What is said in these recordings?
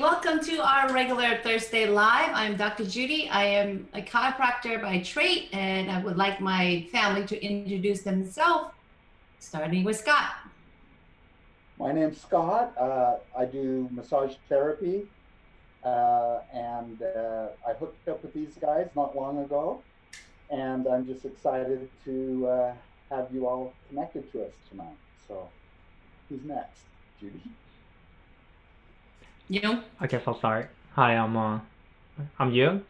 welcome to our regular Thursday Live. I'm Dr. Judy. I am a chiropractor by trade, and I would like my family to introduce themselves, starting with Scott. My name's Scott. I do massage therapy, and I hooked up with these guys not long ago, and I'm just excited to have you all connected to us tonight. So, who's next? Judy? You? I guess I'll start. Hi, I'm Yu.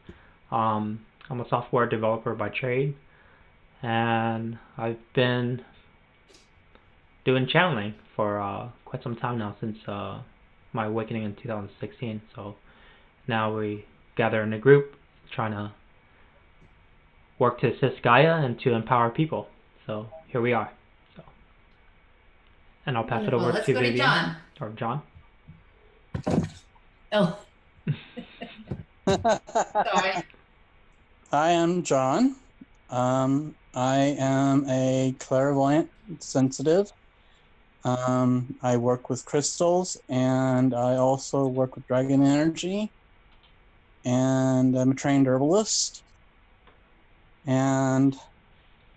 I'm a software developer by trade, and I've been doing channeling for quite some time now, since my awakening in 2016. So now we gather in a group trying to work to assist Gaia and to empower people. So here we are. So, and I'll pass it over Let's to go Vivian John. or John. Oh. Sorry. Hi, I'm John. I am a clairvoyant sensitive. I work with crystals, and I also work with dragon energy, and I'm a trained herbalist, and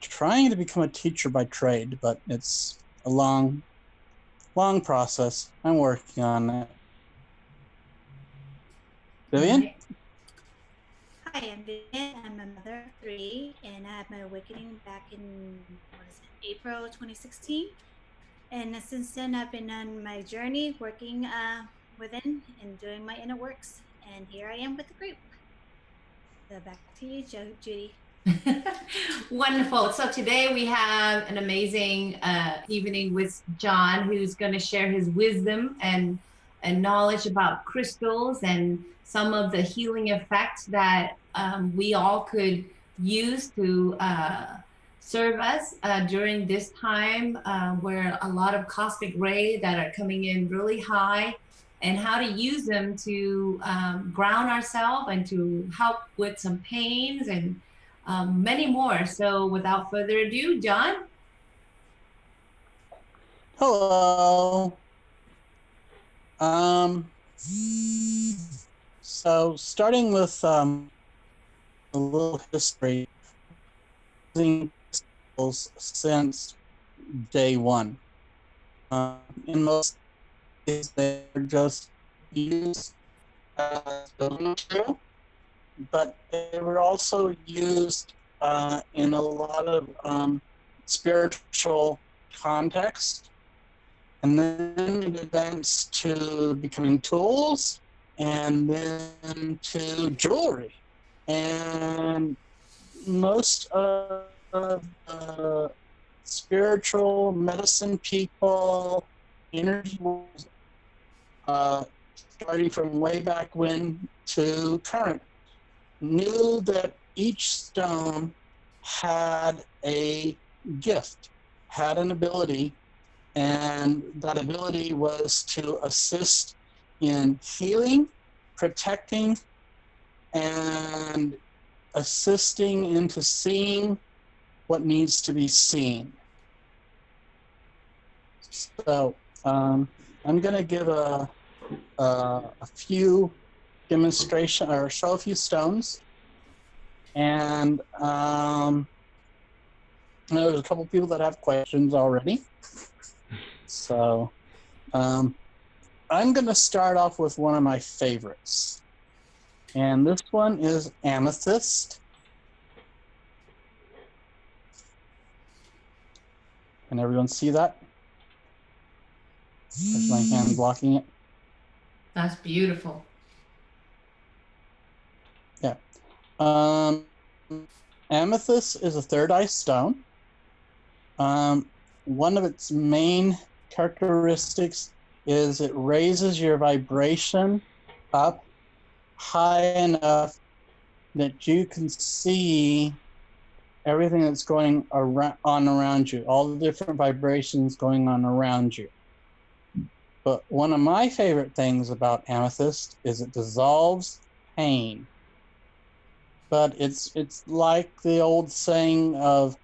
trying to become a teacher by trade, but it's a long process. I'm working on it. Vivian? Right. Hi, I'm Vivian. I'm a mother of 3, and I had my awakening back in April 2016. And since then, I've been on my journey, working within and doing my inner works. And here I am with the group. So back to you, Judy. Wonderful. So today we have an amazing evening with John, who's going to share his wisdom and knowledge about crystals and some of the healing effects that we all could use to serve us during this time where a lot of cosmic rays that are coming in really high, and how to use them to ground ourselves and to help with some pains and many more. So without further ado, John. Hello. So starting with a little history, using crystals since day one. In most cases, they're just used as building material, but they were also used in a lot of spiritual context, and then it advanced to becoming tools, and then to jewelry. And most of the spiritual medicine people, energy, starting from way back when to current, knew that each stone had a gift, had an ability, and that ability was to assist in healing, protecting, and assisting into seeing what needs to be seen. So I'm going to give a few demonstration or show a few stones, and there's a couple people that have questions already. So I'm going to start off with one of my favorites, and this one is amethyst. Can everyone see that? There's my hand blocking it. That's beautiful. Yeah. Amethyst is a third eye stone. One of its main characteristics is it raises your vibration up high enough that you can see everything that's going around you, all the different vibrations going on around you. But one of my favorite things about amethyst is it dissolves pain. But it's like the old saying of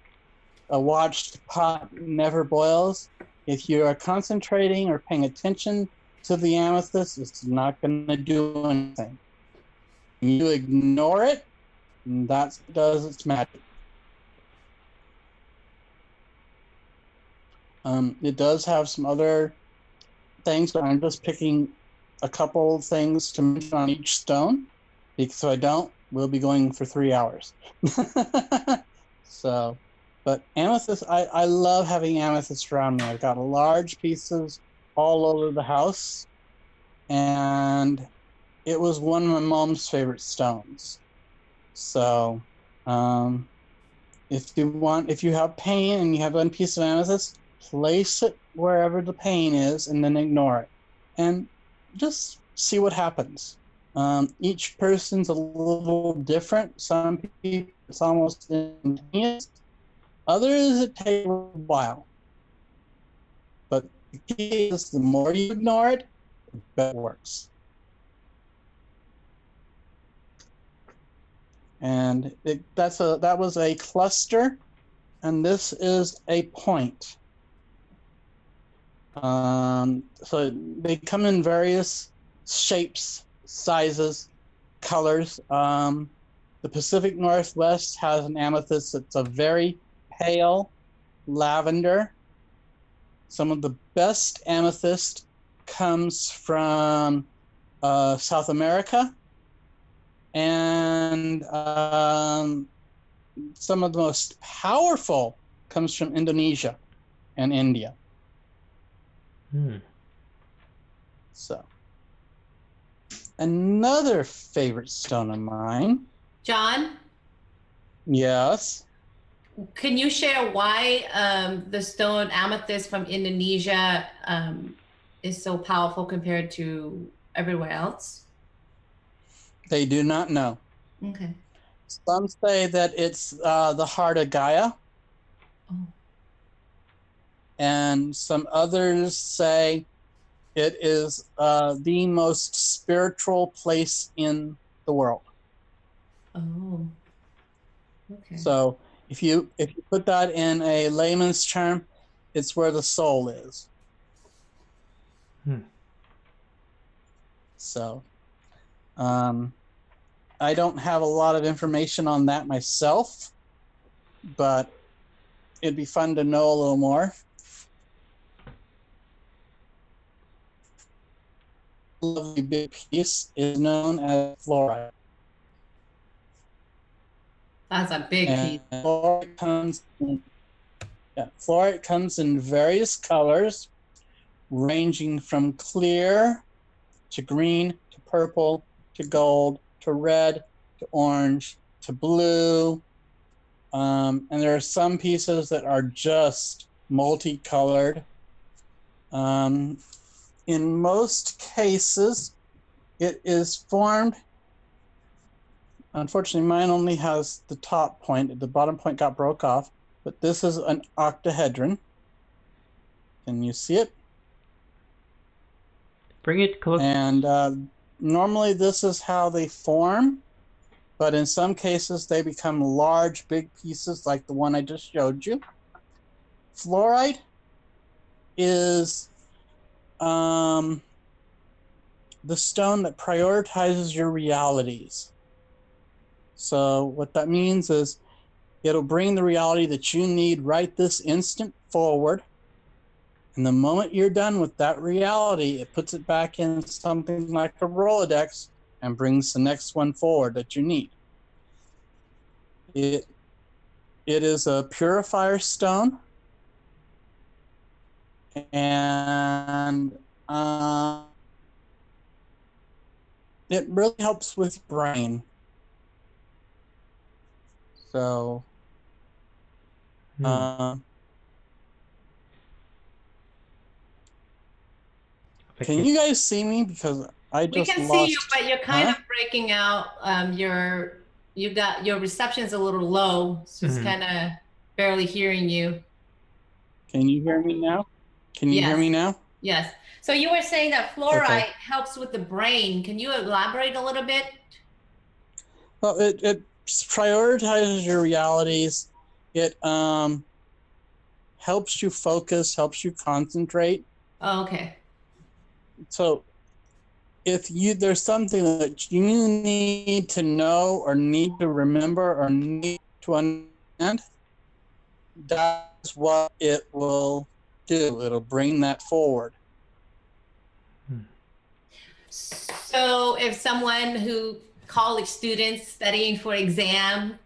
a watched pot never boils. If you are concentrating or paying attention to the amethyst, it's not going to do anything. You ignore it, and that does its magic. It does have some other things, but I'm just picking a couple things to mention on each stone, because if I don't, we'll be going for 3 hours. So, but amethyst, I love having amethyst around me. I've got large pieces all over the house, and it was one of my mom's favorite stones. So, if you have pain and you have one piece of amethyst, place it wherever the pain is and then ignore it. And just see what happens. Each person's a little different. Some people, it's almost instantaneous. Others, it takes a while. But the key is the more you ignore it, the better it works. And that was a cluster, and this is a point. So they come in various shapes, sizes, colors. The Pacific Northwest has an amethyst that's a very pale lavender. Some of the best amethyst comes from South America, and some of the most powerful comes from Indonesia and India. So, another favorite stone of mine. John, Yes. can you share why the stone amethyst from Indonesia is so powerful compared to everywhere else? They do not know. Okay. Some say that it's the heart of Gaia. Oh. And some others say it is the most spiritual place in the world. Oh. Okay. So if you put that in a layman's term, it's where the soul is. So I don't have a lot of information on that myself, but it'd be fun to know a little more. Lovely big piece is known as fluorite. That's a big piece. Fluorite comes in various colors, ranging from clear to green to purple to gold to red to orange to blue. And there are some pieces that are just multicolored. In most cases, it is formed. Unfortunately, mine only has the top point. The bottom point got broke off, but this is an octahedron. Can you see it? Bring it close. And normally this is how they form, but in some cases they become large, big pieces like the one I just showed you. Fluorite is the stone that prioritizes your realities. So what that means is it'll bring the reality that you need right this instant forward. And the moment you're done with that reality, it puts it back in something like a Rolodex and brings the next one forward that you need. It is a purifier stone. And it really helps with brain. So, can you guys see me? Because I just We can lost. see you, but you're kind of breaking out. You got your reception's a little low, so it's kind of barely hearing you. Can you hear me now? Can you hear me now? Yes. So you were saying that fluorite helps with the brain. Can you elaborate a little bit? Well, it prioritizes your realities. It helps you focus, helps you concentrate. Oh, okay. So if there's something that you need to know or need to remember or need to understand, that's what it will do. It'll bring that forward. So if someone who college students studying for exam,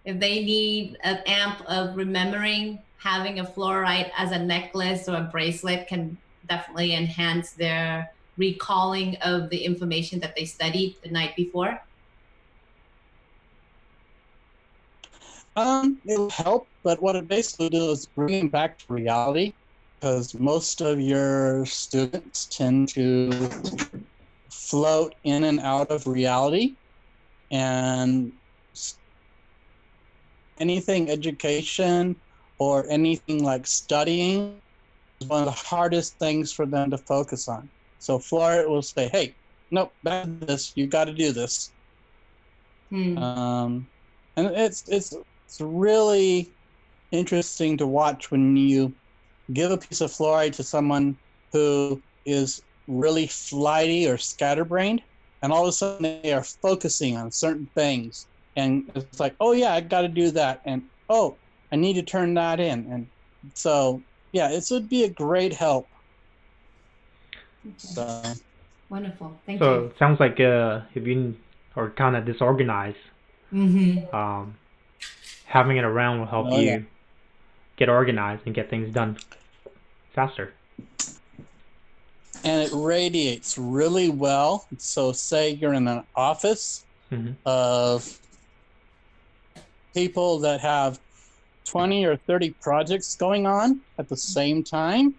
if they need an amp of remembering, having a fluorite as a necklace or a bracelet can definitely enhance their recalling of the information that they studied the night before. It'll help, but what it basically does is bring it back to reality, because most of your students tend to float in and out of reality, and anything education or anything like studying is one of the hardest things for them to focus on. So Florida will say, hey, nope, back to this, you got to do this. And it's really interesting to watch when you give a piece of fluoride to someone who is really flighty or scatterbrained, and all of a sudden they are focusing on certain things, and it's like, oh yeah, I got to do that, and oh, I need to turn that in, and so yeah, it would be a great help. Okay. So Wonderful, thank So you. it sounds like if you are kind of disorganized, having it around will help you get organized and get things done faster. And it radiates really well. So say you're in an office of people that have 20 or 30 projects going on at the same time,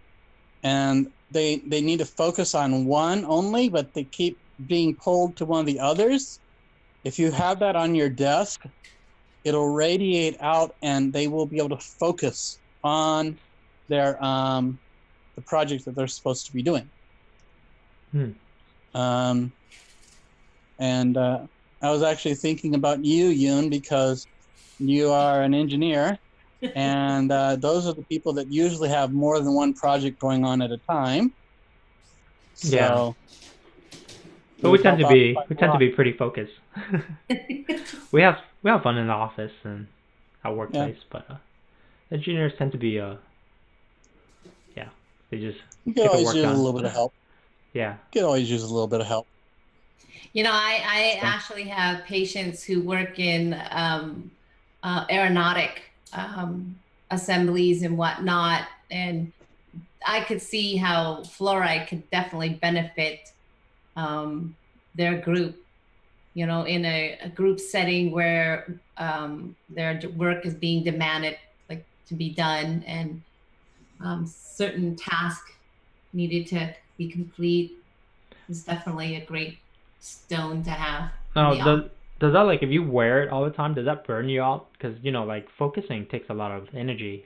and they need to focus on one only, but they keep being pulled to one of the others. If you have that on your desk, it'll radiate out and they will be able to focus on their the project that they're supposed to be doing. And I was actually thinking about you, Yoon, because you are an engineer, and those are the people that usually have more than one project going on at a time. So yeah. But we tend to be pretty focused. we have fun in the office and our workplace, but engineers tend to be they just you can always use a little bit of help. Yeah. You can always use a little bit of help. You know, I actually have patients who work in aeronautic assemblies and whatnot, and I could see how fluoride could definitely benefit their group, you know, in a group setting where their work is being demanded, like, to be done, and certain tasks needed to be complete. Is definitely a great stone to have. No, does that, like, if you wear it all the time, does that burn you out? Because, you know, like, focusing takes a lot of energy.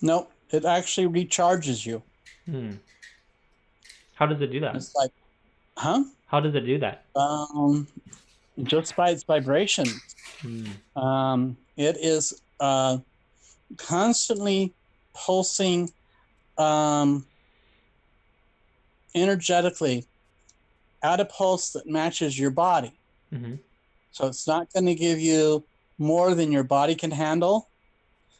No, it actually recharges you. How does it do that? It's like, How does it do that? Just by its vibration. It is constantly pulsing energetically at a pulse that matches your body. So it's not going to give you more than your body can handle,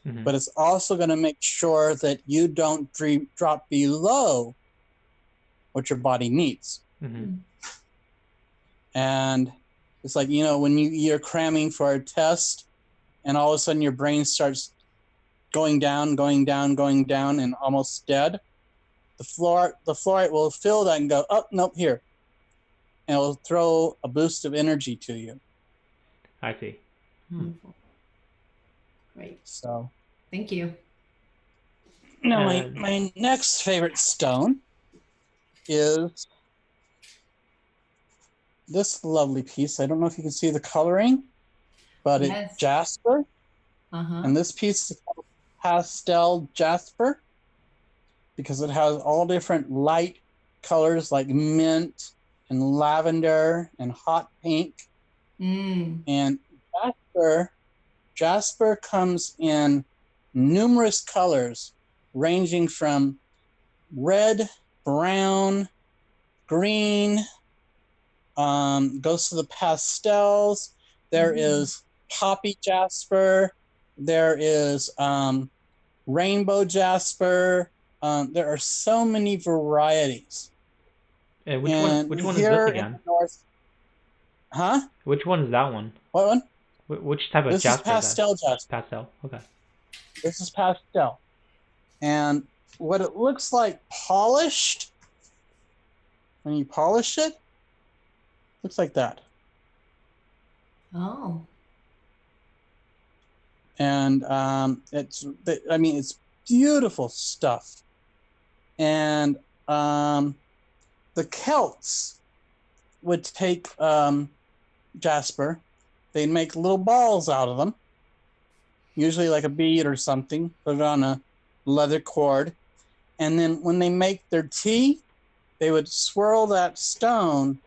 but it's also going to make sure that you don't drop below what your body needs. And it's like, you know, when you're cramming for a test and all of a sudden your brain starts going down, and almost dead, the fluorite will fill that and go, oh, nope, here. And it'll throw a boost of energy to you. I see. Great. So, thank you. Now, my next favorite stone is this lovely piece. I don't know if you can see the coloring, but it's jasper. And this piece is called pastel jasper because it has all different light colors like mint and lavender and hot pink. And jasper comes in numerous colors ranging from red, brown, green, goes to the pastels. There is poppy jasper. There is rainbow jasper. There are so many varieties. And which one is this again? Huh? Which one is that one? What one? Which type of This jasper is pastel jasper. Pastel. Okay. This is pastel. And what it looks like polished, when you polish it, looks like that. Oh. And it's beautiful stuff. And the Celts would take jasper, they'd make little balls out of them, usually like a bead or something, put it on a leather cord, and then when they make their tea, they would swirl that stone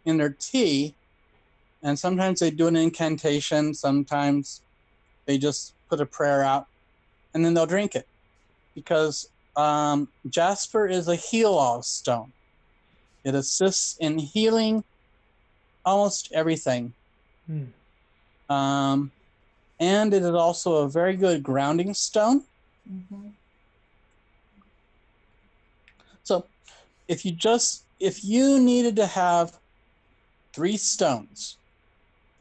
in their tea, and sometimes they do an incantation, sometimes they just put a prayer out, and then they'll drink it, because jasper is a heal-all stone. It assists in healing almost everything. And it is also a very good grounding stone. So if you needed to have 3 stones,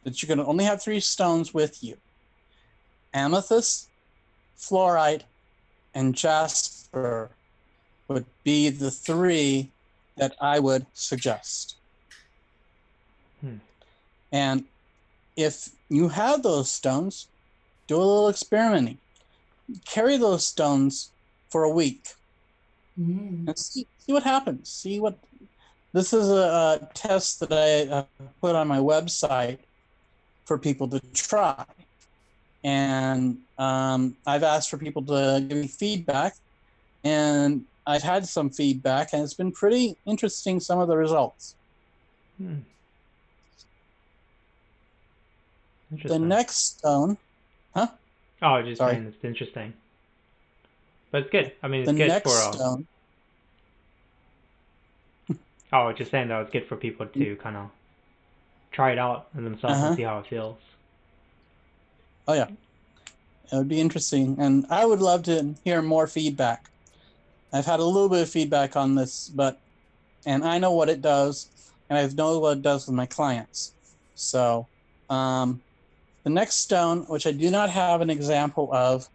that you can only have 3 stones with you, amethyst, fluorite, and jasper would be the 3 that I would suggest. And if you have those stones, do a little experimenting. Carry those stones for a week and see what happens. This is a test that I put on my website for people to try. And I've asked for people to give me feedback, and I've had some feedback, and it's been pretty interesting, some of the results. The next stone, huh? Oh, just saying it's interesting. But it's good. I mean, it's the good next for... stone. Oh, just saying that it's good for people to kind of try it out themselves and see how it feels. Oh, yeah. It would be interesting. And I would love to hear more feedback. I've had a little bit of feedback on this, and I know what it does, and I know what it does with my clients. So the next stone, which I do not have an example of,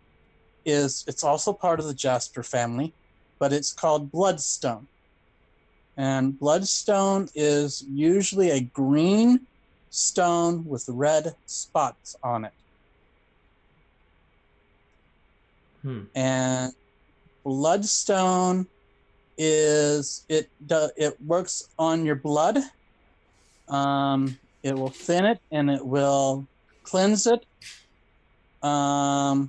it's also part of the jasper family, but it's called bloodstone. And bloodstone is usually a green stone with red spots on it. And bloodstone it works on your blood. It will thin it and it will cleanse it. And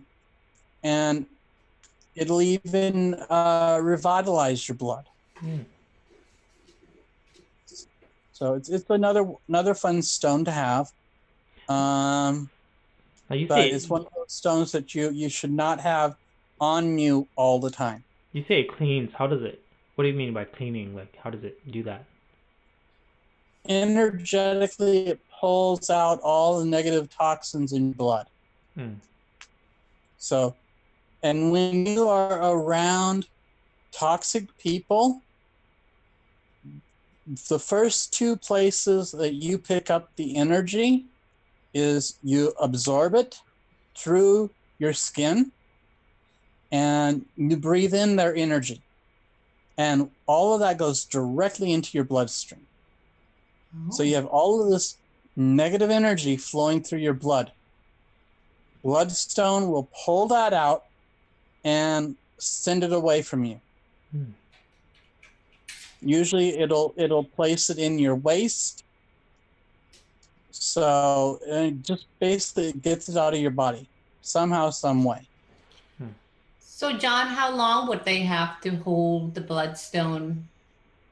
it'll even revitalize your blood. So it's another fun stone to have. But it's one of those stones that you should not have on you all the time. You say it cleans. How does it? What do you mean by cleaning? Like, how does it do that? Energetically, it pulls out all the negative toxins in your blood. So, and when you are around toxic people, the first 2 places that you pick up the energy is you absorb it through your skin and you breathe in their energy. And all of that goes directly into your bloodstream. So you have all of this negative energy flowing through your blood. Bloodstone will pull that out and send it away from you. Usually it'll place it in your waist. So it just basically gets it out of your body somehow, some way. So John, how long would they have to hold the bloodstone,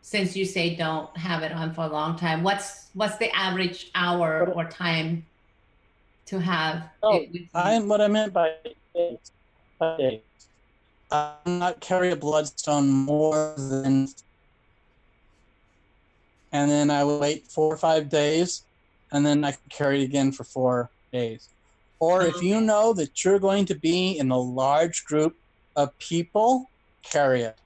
since you say don't have it on for a long time? What's the average hour or time to have it with you? What I meant by days. I not carry a bloodstone more than and then I would wait 4 or 5 days, and then I could carry it again for 4 days. Or if you know that you're going to be in a large group of people, carry it.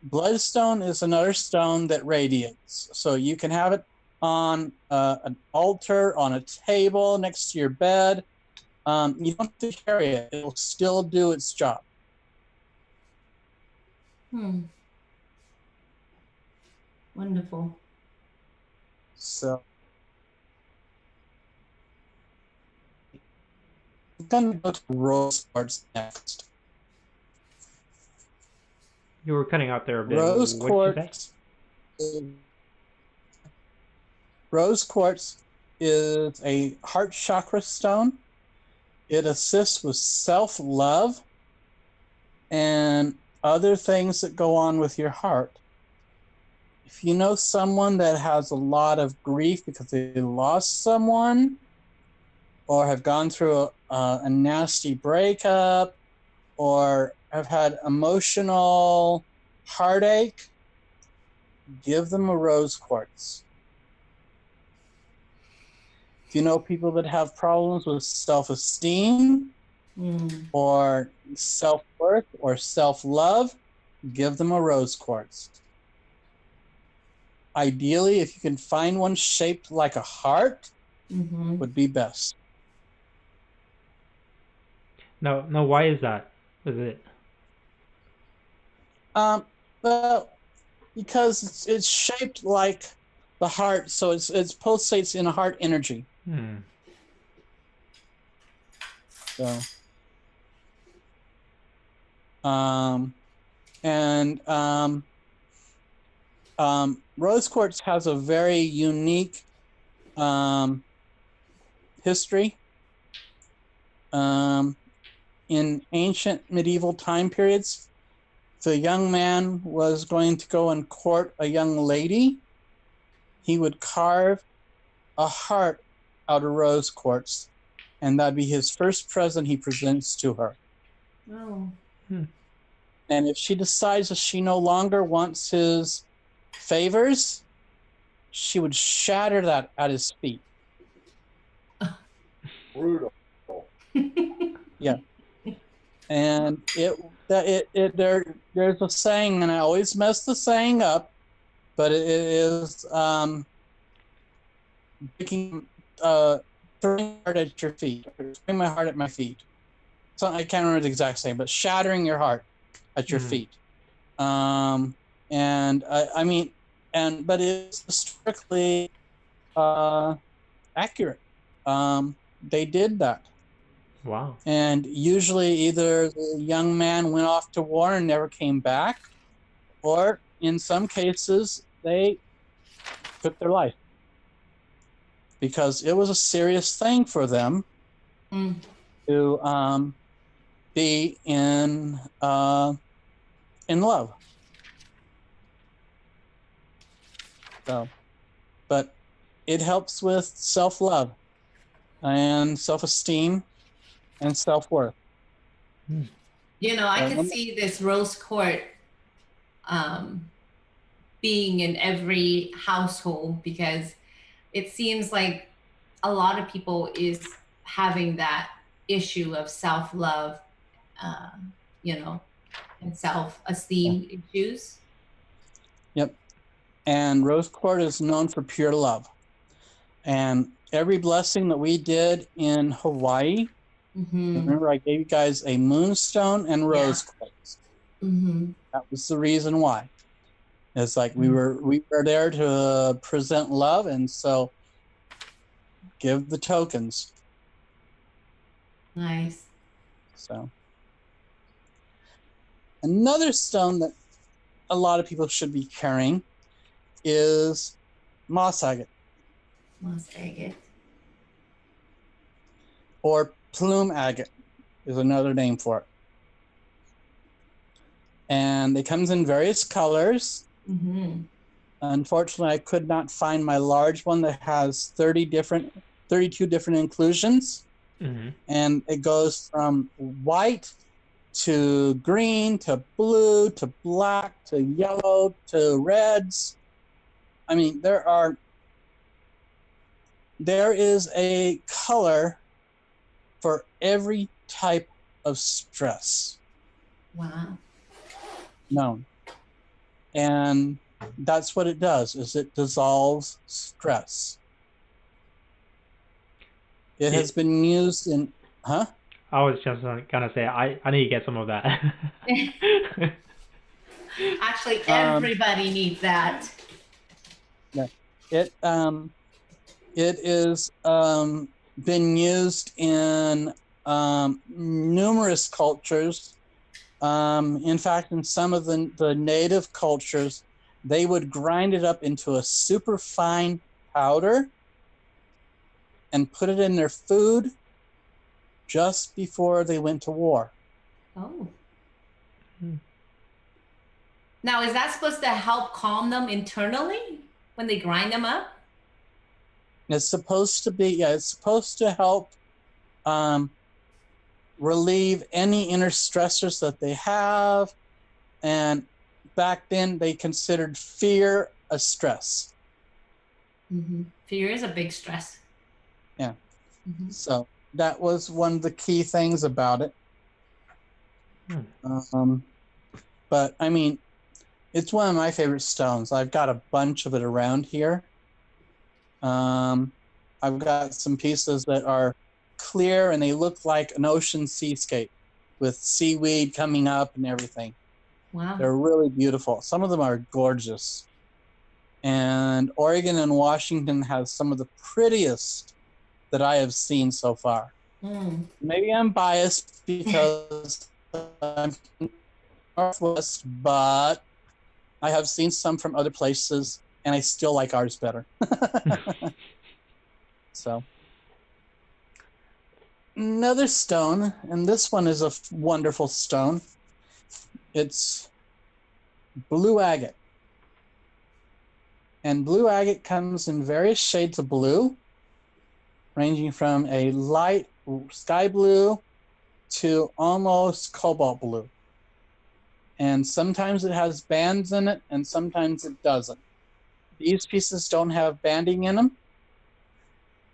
Bloodstone is another stone that radiates. So you can have it on an altar, on a table, next to your bed. You don't have to carry it. It will still do its job. Wonderful. So I'm going to go to rose quartz next. You were cutting out there a bit. Rose What did you say? Rose quartz is a heart chakra stone. It assists with self-love and other things that go on with your heart. If you know someone that has a lot of grief because they lost someone, or have gone through a nasty breakup, or have had emotional heartache, give them a rose quartz. If you know people that have problems with self-esteem or self-worth or self-love, give them a rose quartz. Ideally, if you can find one shaped like a heart, would be best. No, why is that? Is it? Well, because it's shaped like the heart, so it pulsates in a heart energy. So, rose quartz has a very unique history. In ancient medieval time periods, if a young man was going to go and court a young lady, he would carve a heart out of rose quartz, and that'd be his first present he presents to her. Oh. And if she decides that she no longer wants his favors, she would shatter that at his feet. Brutal. Yeah. And there's a saying, and I always mess the saying up, but it is breaking, throwing my heart at your feet, or throwing my heart at my feet. So I can't remember the exact saying, but shattering your heart at your feet. And I mean, but it's strictly accurate. They did that. Wow. And usually either the young man went off to war and never came back, or in some cases, they took their life. Because it was a serious thing for them to be in love. So, but it helps with self-love and self-esteem and self-worth. You know, I could see this rose quartz being in every household, because it seems like a lot of people is having that issue of self-love, you know, and self-esteem issues. Yep. And rose quartz is known for pure love. And every blessing that we did in Hawaii, remember I gave you guys a moonstone and rose quartz. That was the reason why. It's like we were there to present love, and so give the tokens. Nice. So another stone that a lot of people should be carrying is moss agate. Moss agate. Or plume agate is another name for it. And it comes in various colors. Unfortunately, I could not find my large one that has 32 different inclusions. And it goes from white to green to blue to black to yellow to reds. I mean, there is a color for every type of stress Wow. known. And that's what it does, is it dissolves stress. It has been used in, huh? I was just gonna say I need to get some of that. Actually, everybody needs that. Yeah. It is been used in numerous cultures. In fact, in some of the native cultures, they would grind it up into a super fine powder and put it in their food just before they went to war. Oh. Now, is that supposed to help calm them internally when they grind them up? It's supposed to be, yeah, it's supposed to help relieve any inner stressors that they have. And back then, they considered fear a stress. Mm-hmm. Fear is a big stress. Yeah. Mm-hmm. So that was one of the key things about it. But I mean, it's one of my favorite stones. I've got a bunch of it around here. I've got some pieces that are clear and they look like an ocean seascape with seaweed coming up and everything. Wow. They're really beautiful. Some of them are gorgeous. And Oregon and Washington have some of the prettiest that I have seen so far. Maybe I'm biased because I'm from the Northwest, but I have seen some from other places, and I still like ours better. So, another stone, and this one is a wonderful stone. It's blue agate. And blue agate comes in various shades of blue, ranging from a light sky blue to almost cobalt blue. And sometimes it has bands in it, and sometimes it doesn't. These pieces don't have banding in them.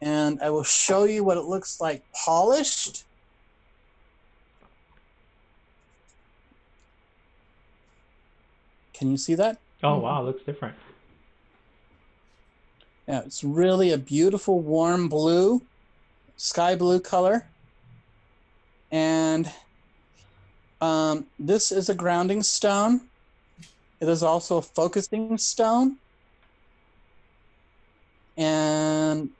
And I will show you what it looks like polished. Can you see that? Oh, wow, it looks different. Yeah, it's really a beautiful warm blue, sky blue color. And this is a grounding stone. It is also a focusing stone. And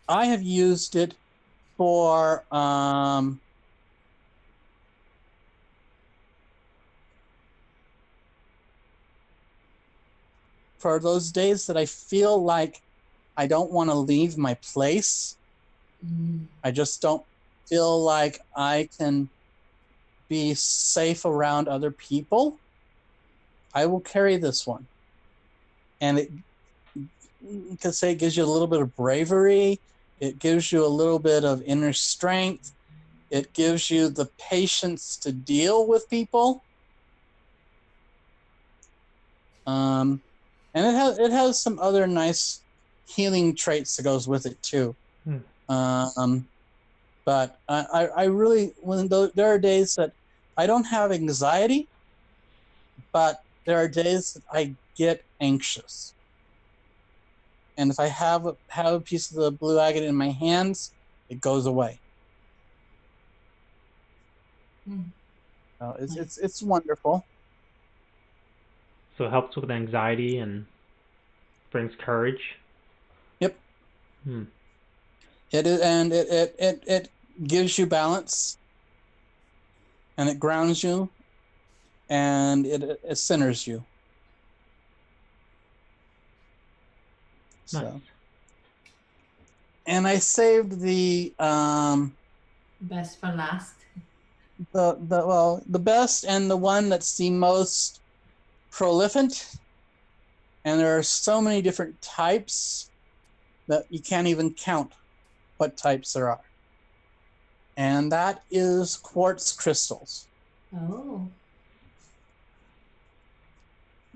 I have used it for those days that I feel like I don't want to leave my place. I just don't feel like I can be safe around other people. I will carry this one. And it, you could say, it gives you a little bit of bravery. It gives you a little bit of inner strength. It gives you the patience to deal with people. And it has some other nice healing traits that goes with it too. But I really, there are days that I don't have anxiety, but there are days that I get anxious. And if I have a piece of the blue agate in my hands, it goes away. It's wonderful. So it helps with anxiety and brings courage. Yep. It is, and it gives you balance, and it grounds you, and it centers you. Nice. So, and I saved the best for last. The best and the one that's the most prolific. And there are so many different types that you can't even count what types there are. And that is quartz crystals. Oh.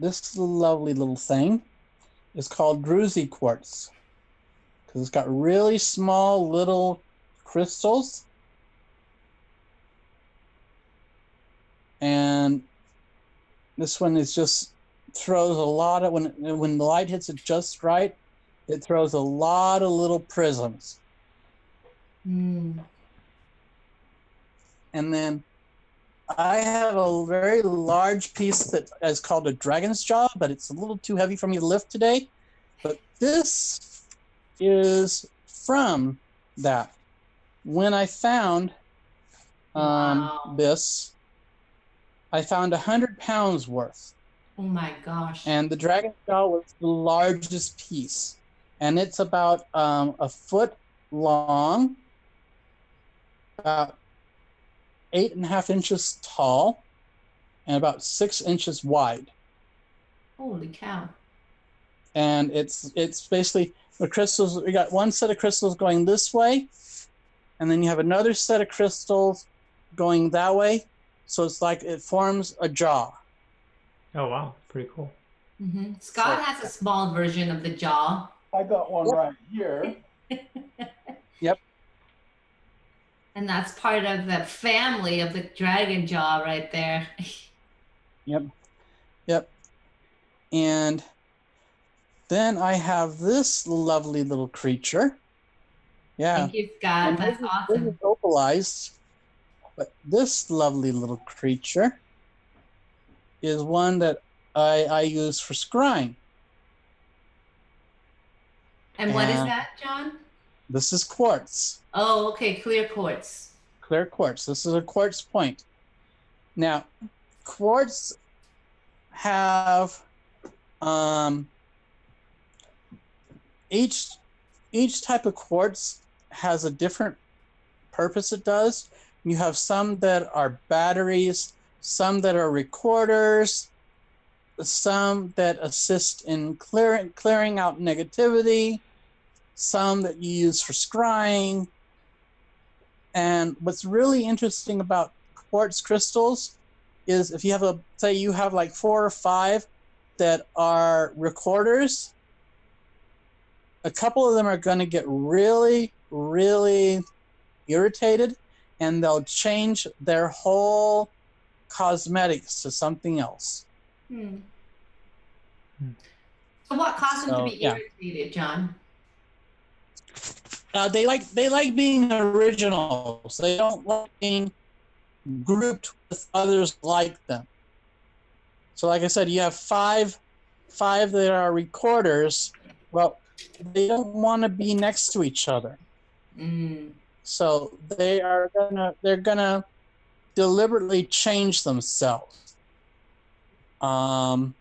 this lovely little thing is called druzy quartz because it's got really small little crystals. And this one is just throws a lot of, when the light hits it just right, it throws a lot of little prisms. Mm. And then I have a very large piece that is called a dragon's jaw, but it's a little too heavy for me to lift today. But this is from that. When I found Wow. this, I found 100 pounds worth. Oh my gosh. And the dragon's jaw was the largest piece. And it's about a foot long, about 8.5 inches tall, and about 6 inches wide. Holy cow. And it's basically the crystals. We got one set of crystals going this way, and then you have another set of crystals going that way. So it's like it forms a jaw. Oh wow, pretty cool. Mm-hmm. Scott So- has a small version of the jaw. I got one right here. Yep. And that's part of the family of the dragon jaw right there. Yep. Yep. And then I have this lovely little creature. Yeah. Thank you, Scott. And That's this awesome. is opalized, but this lovely little creature is one that I use for scrying. And what is and- that, John? This is quartz, Oh, okay. Clear quartz. clear quartz. This is a quartz point. Now, quartz have each type of quartz has a different purpose it does. You have some that are batteries, some that are recorders, some that assist in clearing out negativity, some that you use for scrying. And what's really interesting about quartz crystals is if you have say you have like 4 or 5 that are recorders, a couple of them are going to get really, really irritated, and they'll change their whole cosmetics to something else. Hmm. So what caused them to So, be yeah. irritated, John? They like being originals. They don't like being grouped with others like them. So, like I said, you have five that are recorders. Well, they don't want to be next to each other. Mm. So they're gonna deliberately change themselves. Don't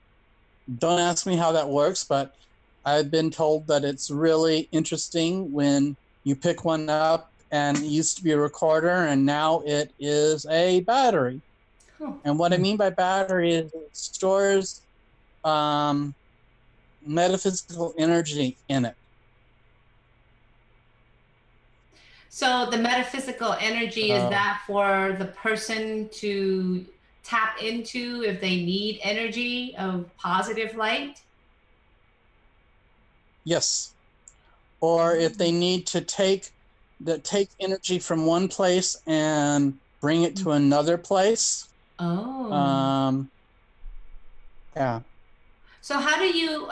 ask me how that works, but I've been told that it's really interesting when you pick one up and it used to be a recorder and now it is a battery. Huh. And what I mean by battery is it stores metaphysical energy in it. So the metaphysical energy, is that for the person to tap into if they need energy of positive light? Yes. Or if they need to take energy from one place and bring it to another place. Oh. Yeah. So how do you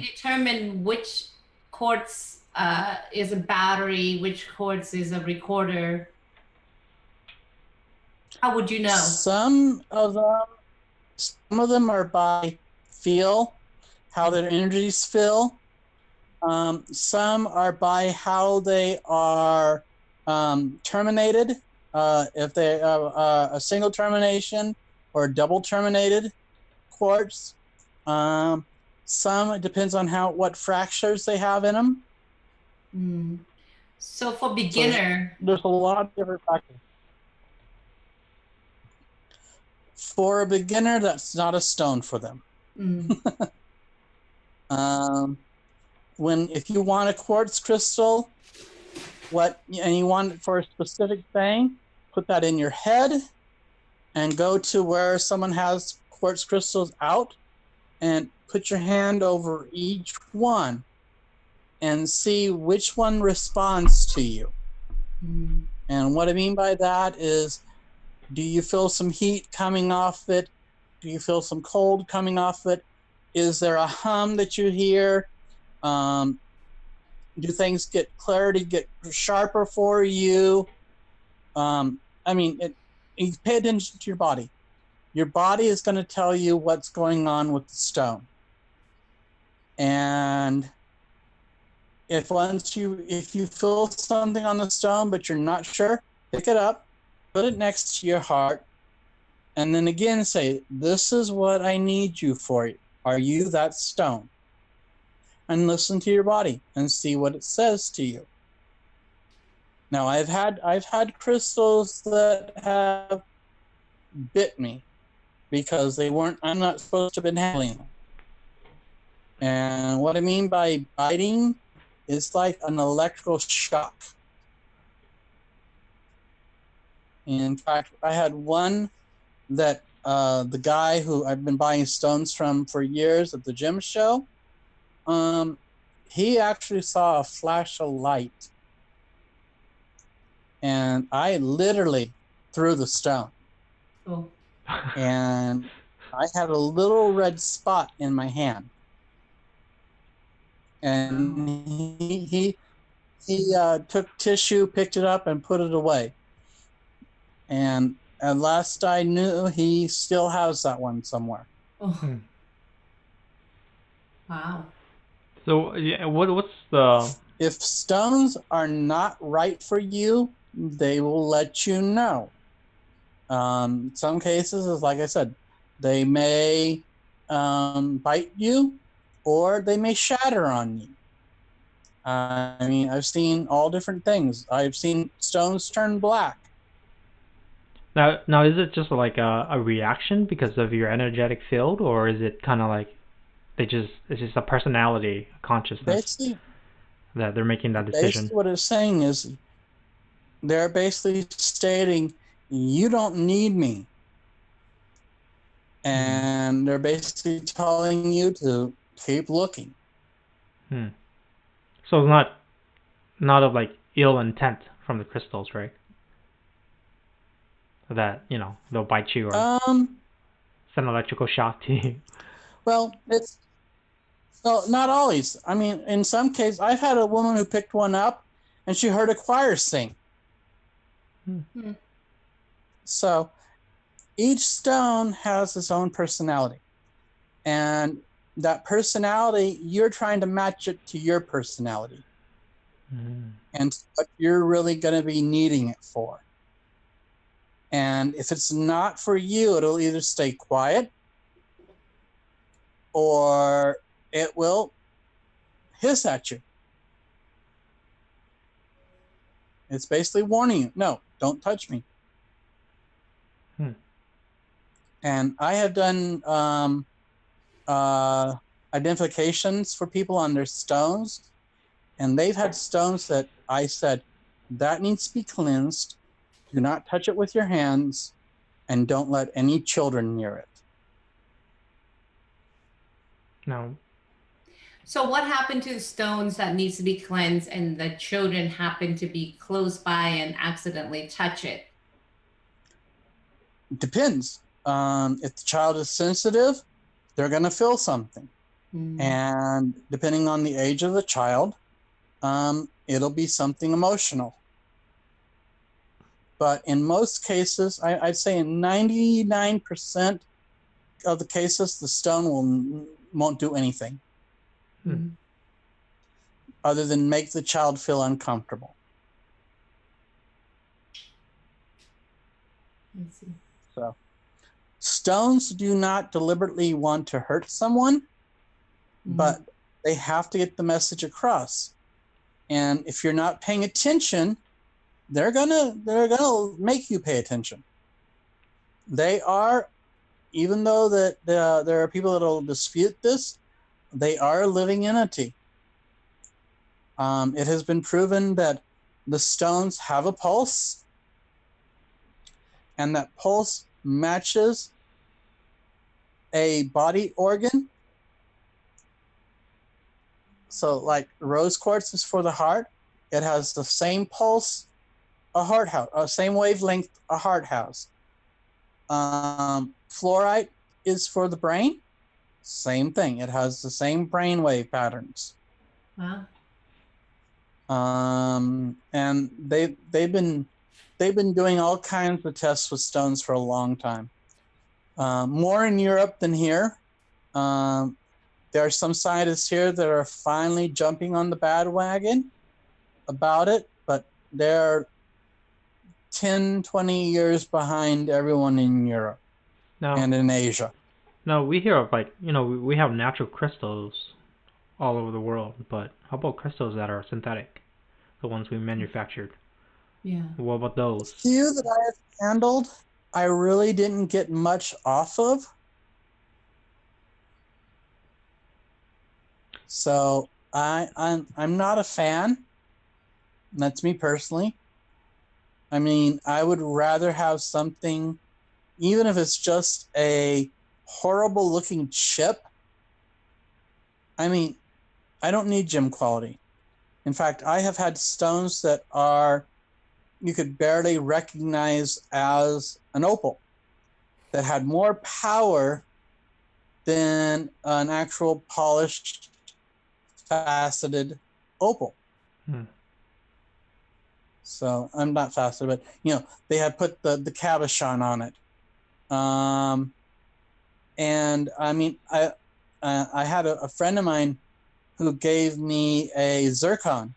determine which quartz is a battery, which quartz is a recorder? How would you know? Some of them are by feel, how their energies feel. Some are by how they are terminated. If they have a single termination or a double terminated quartz. Some, it depends on what fractures they have in them. Mm. So for beginner, so there's a lot of different factors. For a beginner, that's not a stone for them. Mm. If you want a quartz crystal, and you want it for a specific thing, put that in your head and go to where someone has quartz crystals out and put your hand over each one and see which one responds to you. Mm. And what I mean by that is, do you feel some heat coming off it? Do you feel some cold coming off it? Is there a hum that you hear? Do things get sharper for you? I mean, you pay attention to your body. Your body is going to tell you what's going on with the stone. And if you feel something on the stone but you're not sure, pick it up, put it next to your heart, and then again say, this is what I need you for. Are you that stone? And listen to your body and see what it says to you. Now, I've had crystals that have bit me because I'm not supposed to have been handling them. And what I mean by biting is like an electrical shock. In fact, I had one that the guy who I've been buying stones from for years at the gym show, he actually saw a flash of light. And I literally threw the stone. Oh. And I had a little red spot in my hand. And he took tissue, picked it up, and put it away. And at last I knew, he still has that one somewhere. Oh. Wow. So yeah, what's the? If stones are not right for you, they will let you know. Some cases, is like I said, they may bite you, or they may shatter on you. I mean, I've seen all different things. I've seen stones turn black. Now, is it just like a reaction because of your energetic field, or is it kind of like it's just a personality, a consciousness Basically, that they're making that decision? what it's saying is they're basically stating, you don't need me. And they're basically telling you to keep looking. So it's not of like ill intent from the crystals, right? That they'll bite you or send electrical shock to you. Well, it's not always. I mean, in some cases, I've had a woman who picked one up and she heard a choir sing. So each stone has its own personality. And that personality, you're trying to match it to your personality. And what you're really going to be needing it for. And if it's not for you, it'll either stay quiet or it will hiss at you. It's basically warning you, no, don't touch me. And I have done identifications for people on their stones, and they've had stones that I said, that needs to be cleansed. Do not touch it with your hands, and don't let any children near it. No. So what happened to the stones that needs to be cleansed and the children happen to be close by and accidentally touch it? Depends. If the child is sensitive, they're going to feel something. And depending on the age of the child, it'll be something emotional. But in most cases, I'd say in 99% of the cases, the stone won't do anything other than make the child feel uncomfortable. I see. So stones do not deliberately want to hurt someone, but they have to get the message across. And if you're not paying attention, they're gonna make you pay attention. They are, even though that there are people that will dispute this, they are a living entity. It has been proven that the stones have a pulse, and that pulse matches a body organ So like rose quartz is for the heart. It has the same pulse a heart house, same wavelength a heart house. Fluorite is for the brain. Same thing. It has the same brainwave patterns. Wow. And they've been doing all kinds of tests with stones for a long time. More in Europe than here. There are some scientists here that are finally jumping on the bandwagon about it, but they're 10, 20 years behind everyone in Europe and in Asia. No, we hear of like, we have natural crystals all over the world, but how about crystals that are synthetic? The ones we manufactured. Yeah. What about those? The few that I have handled, I really didn't get much off of. So I'm not a fan. That's me personally. I mean, I would rather have something, even if it's just a horrible looking chip. I mean, I don't need gem quality. In fact, I have had stones that you could barely recognize as an opal, that had more power than an actual polished, faceted opal. So I'm not faceted, but they had put the cabochon on it. And I mean, I had a friend of mine who gave me a zircon.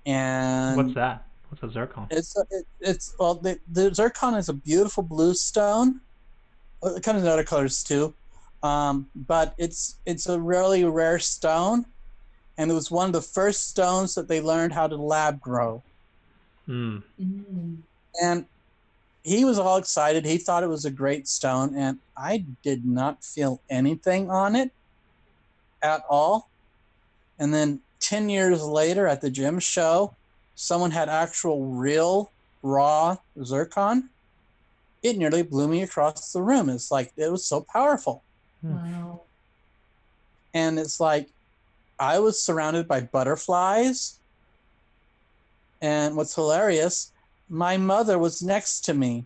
And what's that? What's a zircon? The zircon is a beautiful blue stone. It comes in other colors too, but it's a really rare stone, and it was one of the first stones that they learned how to lab grow. Mm. And he was all excited. He thought it was a great stone, and I did not feel anything on it at all. And then 10 years later at the gym show, someone had actual real raw zircon. It nearly blew me across the room. It's like, it was so powerful. Wow. And it's like, I was surrounded by butterflies. And what's hilarious, my mother was next to me.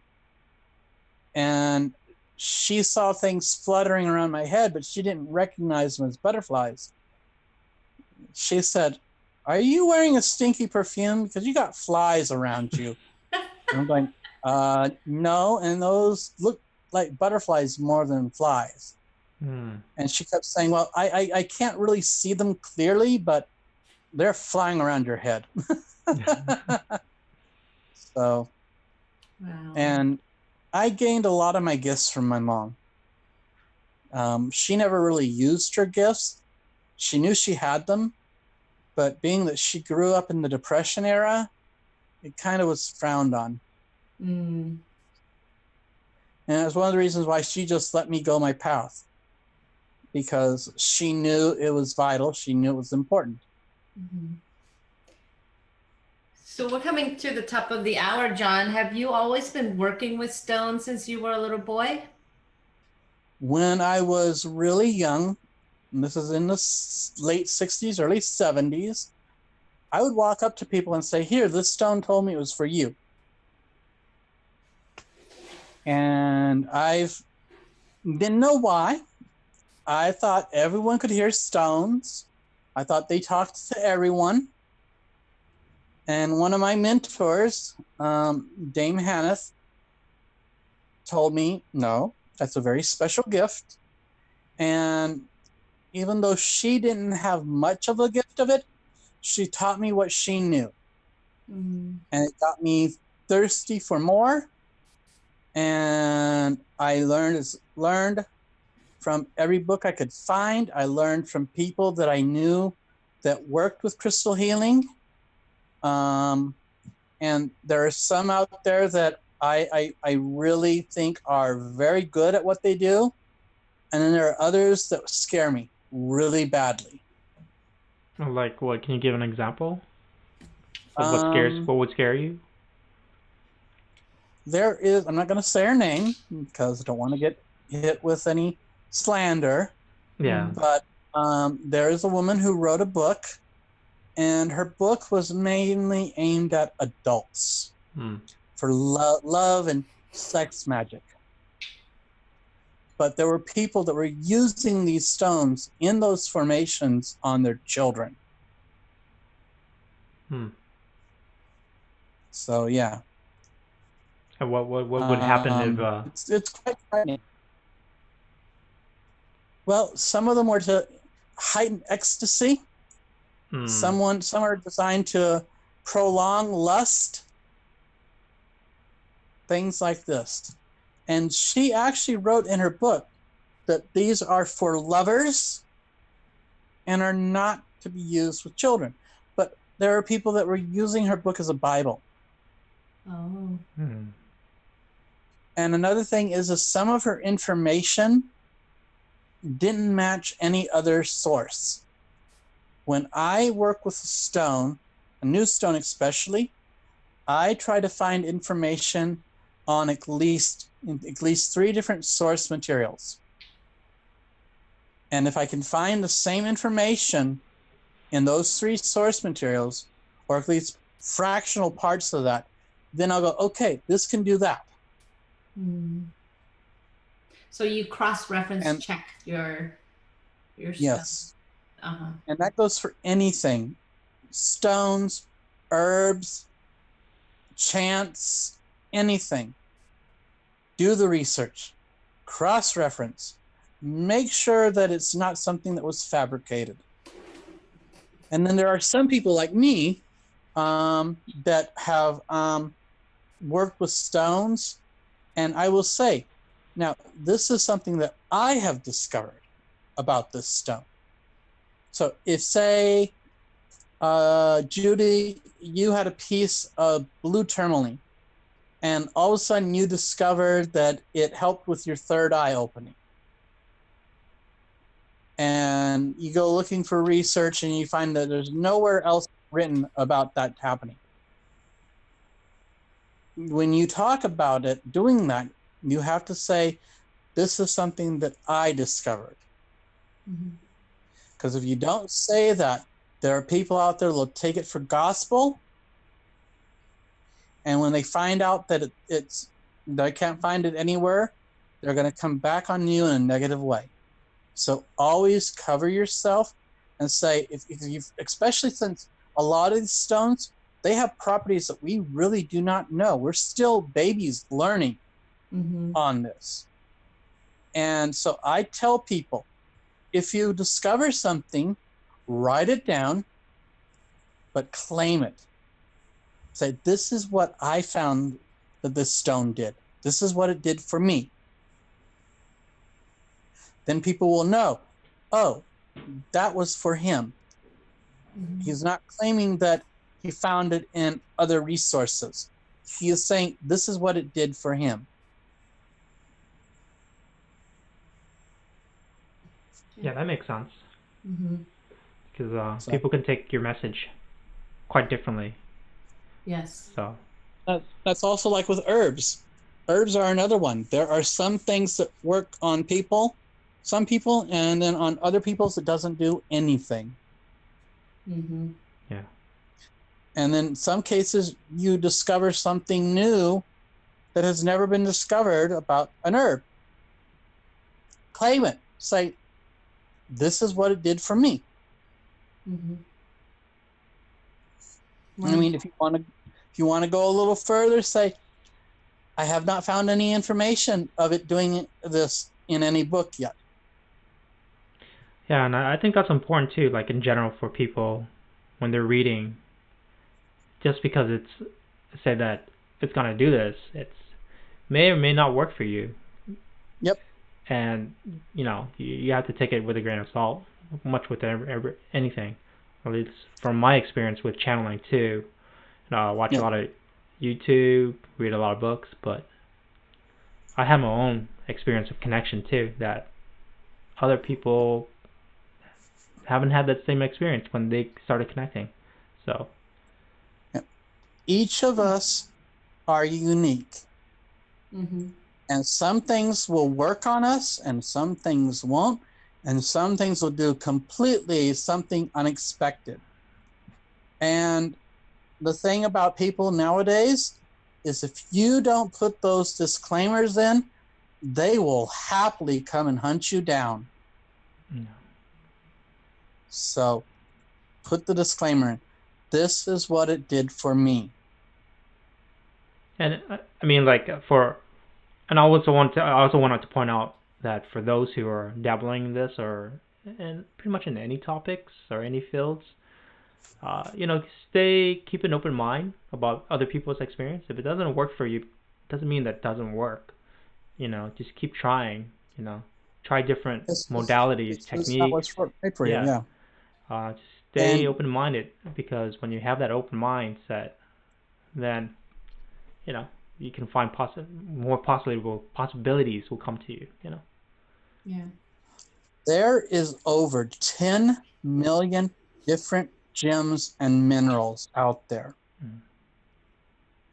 And she saw things fluttering around my head, but she didn't recognize them as butterflies. She said, "Are you wearing a stinky perfume? Because you got flies around you." I'm going, no, and those look like butterflies more than flies. And she kept saying, well, I can't really see them clearly, but they're flying around your head. So, wow. And I gained a lot of my gifts from my mom. She never really used her gifts. She knew she had them, but being that she grew up in the Depression era, it kind of was frowned on. And it's one of the reasons why she just let me go my path, because she knew it was vital. She knew it was important. So we're coming to the top of the hour, John. Have you always been working with stones since you were a little boy? When I was really young, and this is in the late 60s, early 70s, I would walk up to people and say, here, this stone told me it was for you. And I didn't know why. I thought everyone could hear stones. I thought they talked to everyone. And one of my mentors, Dame Hanneth, told me, no, that's a very special gift. And even though she didn't have much of a gift of it, she taught me what she knew. And it got me thirsty for more. And I learned from every book I could find. I learned from people that I knew that worked with crystal healing. And there are some out there that I really think are very good at what they do. And then there are others that scare me really badly. Like what? Can you give an example of what would scare you? There is, I'm not going to say her name because I don't want to get hit with any slander. Yeah. But There is a woman who wrote a book, and her book was mainly aimed at adults for love and sex magic. But there were people that were using these stones in those formations on their children. So yeah. And what would happen if? It's quite frightening. Well, some of them were to heighten ecstasy. Some are designed to prolong lust. Things like this. And she actually wrote in her book that these are for lovers and are not to be used with children. But there are people that were using her book as a Bible. Oh. And another thing is that some of her information didn't match any other source. When I work with a stone, a new stone especially, I try to find information on at least 3 different source materials. And if I can find the same information in those 3 source materials, or at least fractional parts of that, then I'll go, okay, this can do that. So you cross-reference check your yes stuff. And that goes for anything: stones, herbs, chants, anything. Do the research, cross-reference, make sure that it's not something that was fabricated. And then there are some people like me that have worked with stones, and I will say, now this is something that I have discovered about this stone. So if, say, Judy, you had a piece of blue tourmaline, and all of a sudden you discovered that it helped with your third eye opening. And you go looking for research and you find that there's nowhere else written about that happening. When you talk about it, doing that, you have to say, this is something that I discovered. Because if you don't say that, there are people out there that will take it for gospel. And when they find out that they can't find it anywhere, they're going to come back on you in a negative way. So always cover yourself and say, if you, especially since a lot of these stones, they have properties that we really do not know. We're still babies learning on this. And so I tell people, if you discover something, write it down, but claim it. Say, this is what I found that this stone did. This is what it did for me. Then people will know, oh, that was for him. He's not claiming that he found it in other resources. He is saying, this is what it did for him. Yeah, that makes sense. Because people can take your message quite differently. Yes. So that's also like with herbs. Herbs are another one. There are some things that work on people, some people, and then on other people's it doesn't do anything. Yeah. And then some cases you discover something new that has never been discovered about an herb. Claim it. Say, this is what it did for me. I mean, if you want to go a little further, say, I have not found any information of it doing this in any book yet. Yeah, and I think that's important too, like in general for people when they're reading. Just because it's said that it's gonna do this, it's may or may not work for you. Yep. And you have to take it with a grain of salt, much with anything. At least from my experience with channeling too. Watch a lot of YouTube, read a lot of books, but I have my own experience of connection too, that other people haven't had that same experience when they started connecting. So each of us are unique. And some things will work on us and some things won't. And some things will do completely something unexpected. And the thing about people nowadays is if you don't put those disclaimers in, they will happily come and hunt you down. Yeah. So put the disclaimer in. This is what it did for me. And I mean, like and I also wanted to point out that for those who are dabbling in this or and pretty much in any topics or any fields, keep an open mind about other people's experience. If it doesn't work for you, it doesn't mean that it doesn't work. Just keep trying. Try different modalities, It's not techniques. what's right for you. Yeah. Just stay And open-minded, because when you have that open mindset, then you can find more possibilities will come to you. Yeah. there is over 10 million different gems and minerals out there. Mm.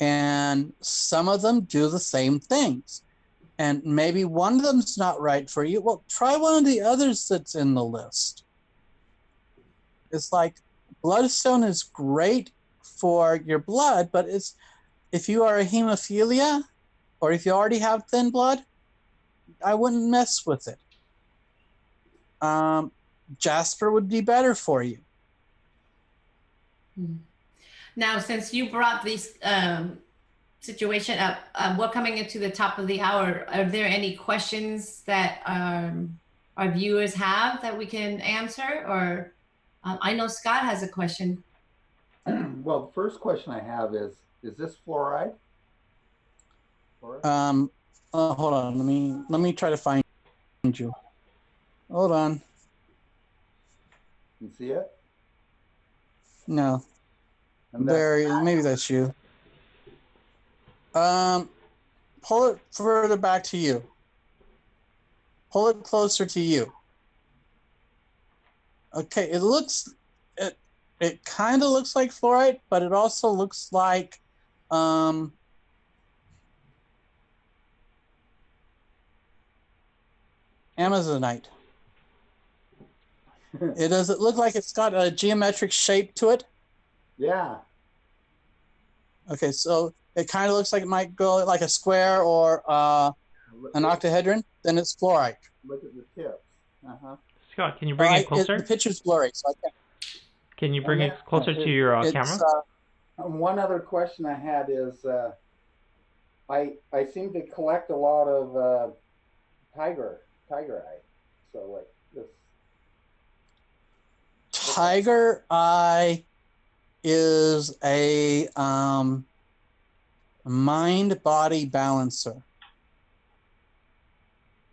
And some of them do the same things. And maybe one of them's not right for you. Well, try one of the others that's in the list. It's like bloodstone is great for your blood, but if you are a hemophilia or if you already have thin blood, I wouldn't mess with it. Jasper would be better for you. Now, since you brought this situation up, we're coming into the top of the hour. Are there any questions that our viewers have that we can answer? Or I know Scott has a question. Well, the first question I have is this fluoride? Hold on. Let me try to find you. Hold on. You see it? No. There, maybe that's you. Pull it further back to you. Pull it closer to you. Okay, it kind of looks like fluorite, but it also looks like Amazonite. Does it look like it's got a geometric shape to it? Yeah. Okay, so it kind of looks like it might go like a square or an octahedron. Then it's fluorite. Look at the tips. Scott, can you bring it closer? The picture's blurry, so I can't. Can you bring it closer to your camera? One other question I had is, I seem to collect a lot of tiger eye. So like this. Tiger eye is a mind-body balancer.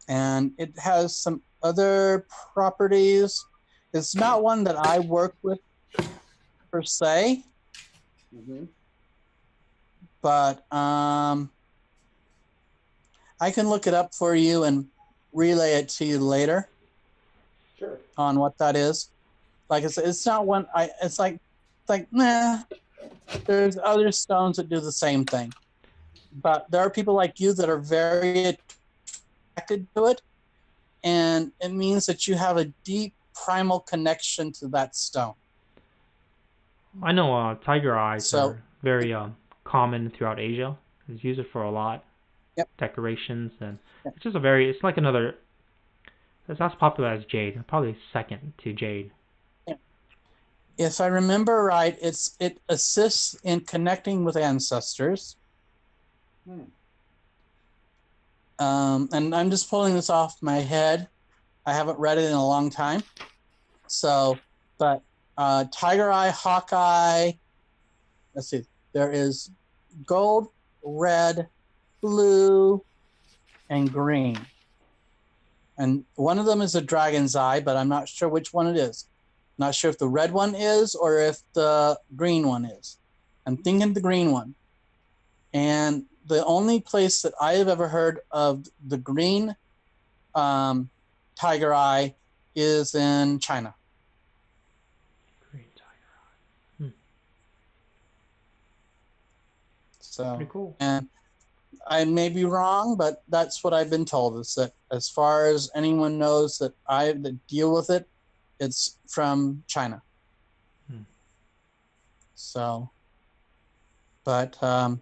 And it has some other properties. It's not one that I work with per se, but I can look it up for you and relay it to you later. Sure. On what that is. Like I said, it's not one. It's like nah. There's other stones that do the same thing, but there are people like you that are very attracted to it, and it means that you have a deep primal connection to that stone. I know tiger eyes are very common throughout Asia. It's used for a lot. Yep. Decorations, and it's just it's like another. It's not as popular as jade. Probably second to jade. If I remember right, it assists in connecting with ancestors. And I'm just pulling this off my head. I haven't read it in a long time. So, but tiger eye, hawkeye. Let's see. There is gold, red, blue, and green. And one of them is a dragon's eye, but I'm not sure which one it is. Not sure if the red one is or if the green one is. I'm thinking the green one. And the only place that I have ever heard of the green tiger eye is in China. Green tiger eye. So pretty cool. And I may be wrong, but that's what I've been told. Is that as far as anyone knows that deal with it, it's from China. So, but I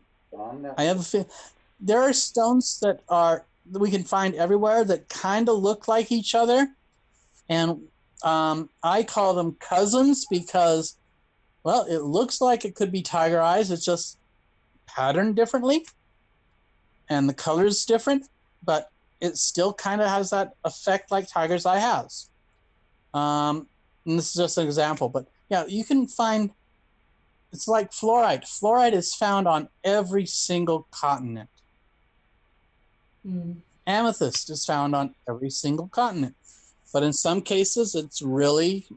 have a feeling there are stones that we can find everywhere that kind of look like each other, and I call them cousins because, well, it looks like it could be tiger eyes. It's just patterned differently, and the color's different, but it still kind of has that effect like tiger's eye has. And this is just an example, but yeah, you can find. It's like fluorite. Fluorite is found on every single continent. Amethyst is found on every single continent. But in some cases, it's really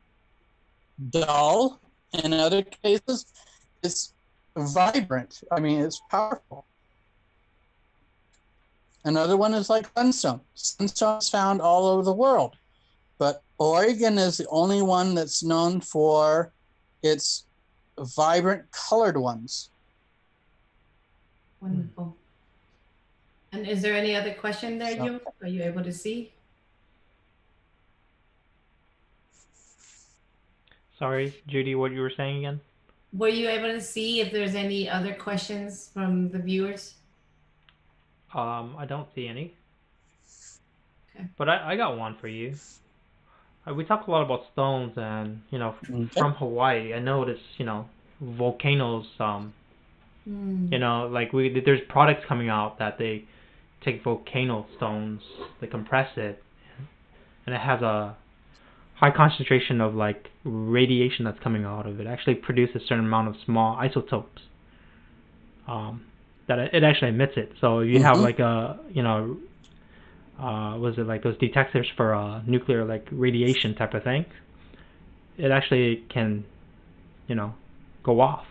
dull. In other cases, it's vibrant. I mean, it's powerful. Another one is like sunstone. Sunstone is found all over the world. But Oregon is the only one that's known for its vibrant colored ones. Wonderful. And is there any other question there, So, Are you able to see? Sorry, Judy, what you were saying again? Were you able to see if there's any other questions from the viewers? I don't see any. Okay. But I got one for you. We talk a lot about stones, and from Hawaii, I noticed volcanoes. Like there's products coming out that they take volcano stones, they compress it, and it has a high concentration of like radiation that's coming out of it. Actually produces a certain amount of small isotopes. That it actually emits it. So if you have like a was it like those detectors for nuclear like radiation type of thing, it actually can go off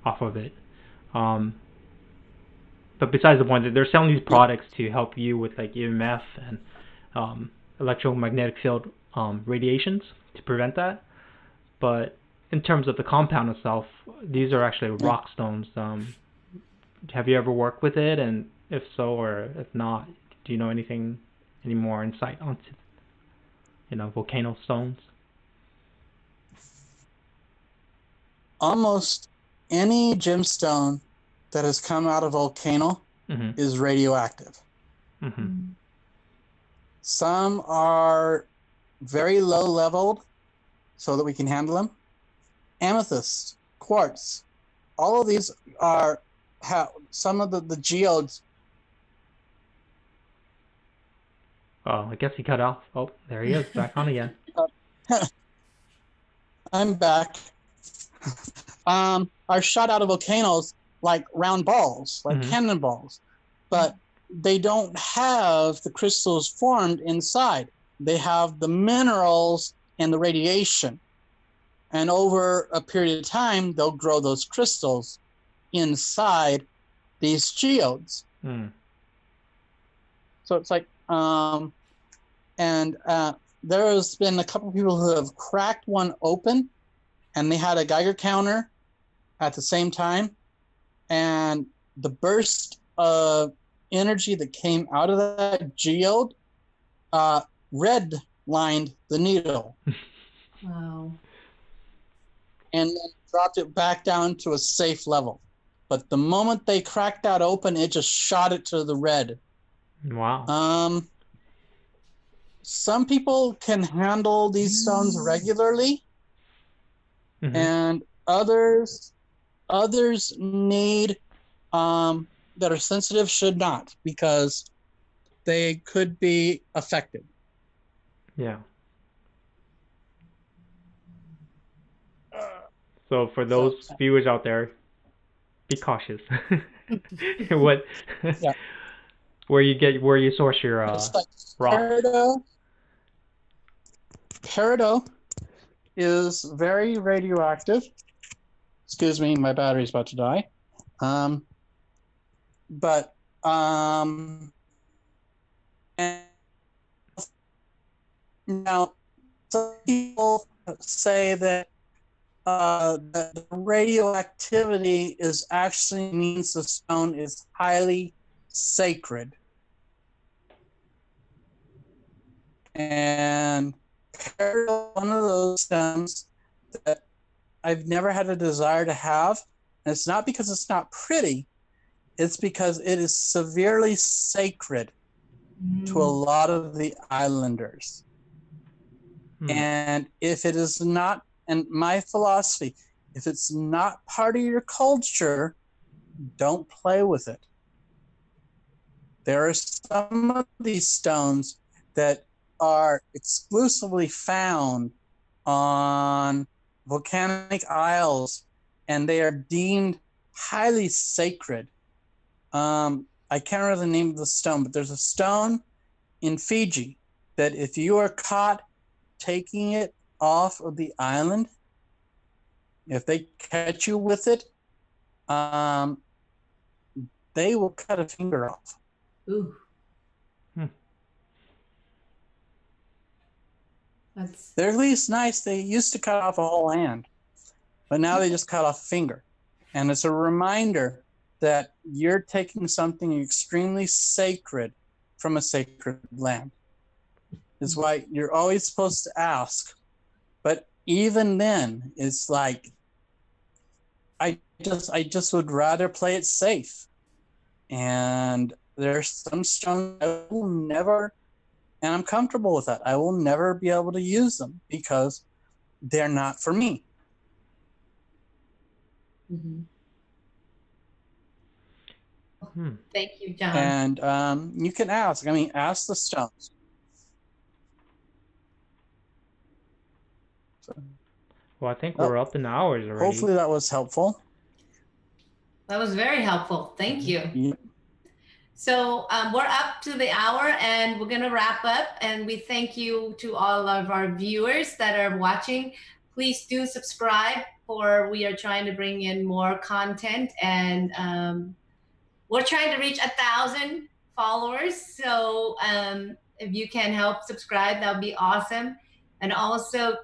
of it. But besides the point that they're selling these products to help you with like EMF and electromagnetic field radiations to prevent that. But in terms of the compound itself, these are actually rock stones. Have you ever worked with it? And if so, or if not, do you know any more insight onto volcano stones? Almost any gemstone that has come out of volcano is radioactive. Some are very low leveled so that we can handle them. Amethyst, quartz, all of these have some of the geodes. Oh, I guess he cut off. Oh, there he is, back on again. I'm back. Are shot out of volcanoes like round balls, like cannonballs, but they don't have the crystals formed inside. They have the minerals and the radiation. And over a period of time, they'll grow those crystals inside these geodes. So it's like, there has been a couple of people who have cracked one open, and they had a Geiger counter at the same time, and the burst of energy that came out of that geode red lined the needle. Wow. And then dropped it back down to a safe level. But the moment they cracked that open, it just shot it to the red. Wow. Some people can handle these stones regularly, and others need that are sensitive should not, because they could be affected. Yeah. So for those viewers out there, be cautious. Where you source your rock. Peridot is very radioactive. Excuse me, my battery's about to die. And now some people say that the radioactivity is actually means the stone is highly sacred. And one of those stems that I've never had a desire to have. And it's not because it's not pretty, it's because it is severely sacred to a lot of the islanders. And if it is not, and my philosophy, if it's not part of your culture, don't play with it. There are some of these stones that are exclusively found on volcanic isles, and they are deemed highly sacred. I can't remember the name of the stone, but there's a stone in Fiji that if you are caught taking it off of the island, if they catch you with it, they will cut a finger off. Ooh. They're at least nice. They used to cut off a whole hand, but now they just cut off a finger. And it's a reminder that you're taking something extremely sacred from a sacred land. It's why you're always supposed to ask. But even then, it's like, I just would rather play it safe. And there's some stones I will never, and I'm comfortable with that. I will never be able to use them because they're not for me. Thank you, John. And you can ask. I mean, ask the stones. Well, I think we're up in hours already. Hopefully that was helpful. That was very helpful. Thank you. Yeah. So we're up to the hour and we're going to wrap up. And we thank you to all of our viewers that are watching. Please do subscribe, for we are trying to bring in more content, and we're trying to reach 1,000 followers. So if you can help subscribe, that would be awesome. And also,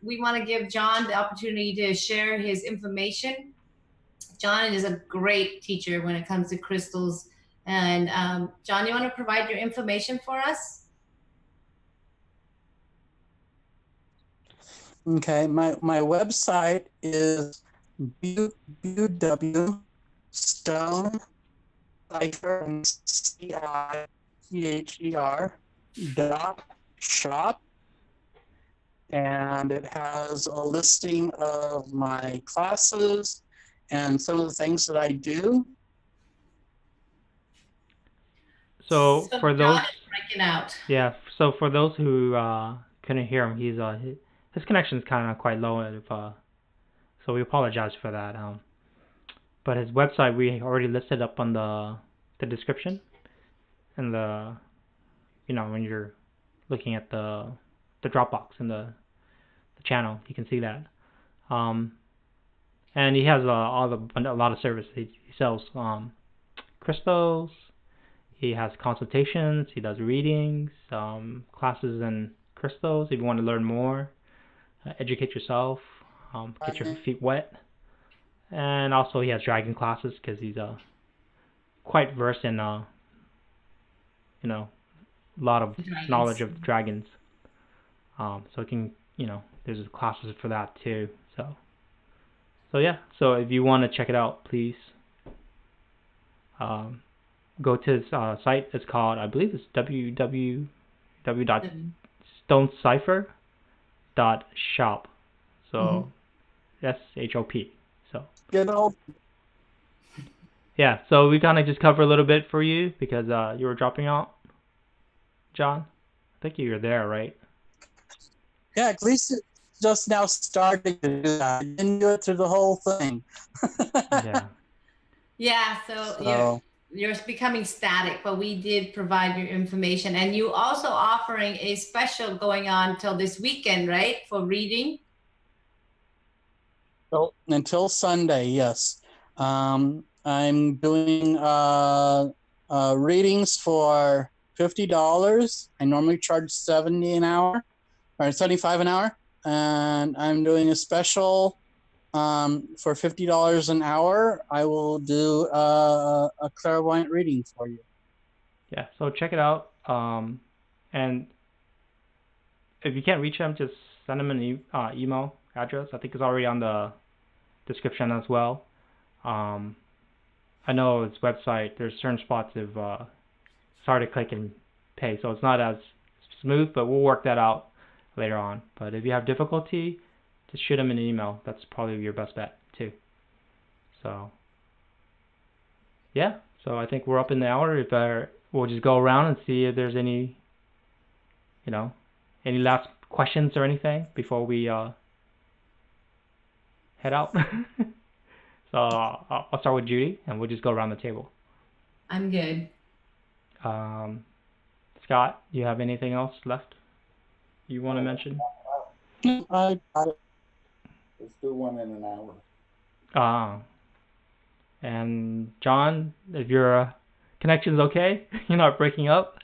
we want to give John the opportunity to share his information. John is a great teacher when it comes to crystals. And John, you want to provide your information for us? Okay, my website is www.stone.shop, and it has a listing of my classes and some of the things that I do. So for those, John is breaking out. Yeah. So for those who couldn't hear him, his connection is kind of quite low. So we apologize for that. But his website we already listed up on the description, and when you're looking at the Dropbox in the channel, you can see that. And he has a lot of services. He sells crystals. He has consultations. He does readings, classes in crystals. If you want to learn more, educate yourself, get your feet wet. And also he has dragon classes because he's quite versed in a lot of knowledge of dragons. So it can, there's classes for that too. So yeah. So if you want to check it out, please go to his site. It's called, I believe it's www.stonecipher.shop. So SHOP. So yeah, so we kind of just cover a little bit for you because you were dropping out, John. I think you were there, right? Yeah, at least it just now starting to do that. I didn't do it through the whole thing. Yeah. Yeah, so you're becoming static, but we did provide your information. And you also offering a special going on till this weekend, right, for reading? Until Sunday, yes. I'm doing readings for $50. I normally charge $70 an hour, or $75 an hour. And I'm doing a special For $50 an hour, I will do a clairvoyant reading for you. Yeah, so check it out. And if you can't reach him, just send him an email address. I think it's already on the description as well. I know his website, there's certain spots of it's hard to click and pay, so it's not as smooth, but we'll work that out later on. But if you have difficulty, just shoot him an email. That's probably your best bet too. So yeah, so I think we're up in the hour. If we'll just go around and see if there's any, any last questions or anything before we head out. So I'll start with Judy, and we'll just go around the table. I'm good. Scott, do you have anything else left you want to mention? I got it. Let's do one in an hour. And John, if your connection's okay, you're not breaking up.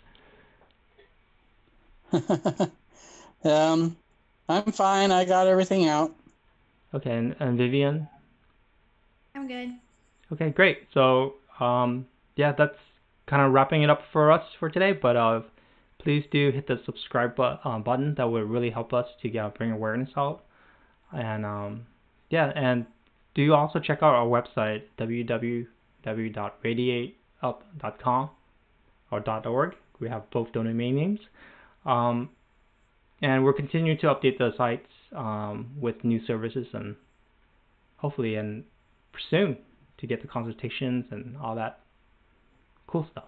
I'm fine. I got everything out. Okay, and Vivian? I'm good. Okay, great. So, yeah, that's kind of wrapping it up for us for today. But please do hit the subscribe button. That would really help us to bring awareness out. And yeah, and do also check out our website, www.radiateup.com or .org. We have both domain names. And we're continuing to update the sites with new services, and hopefully soon to get the consultations and all that cool stuff.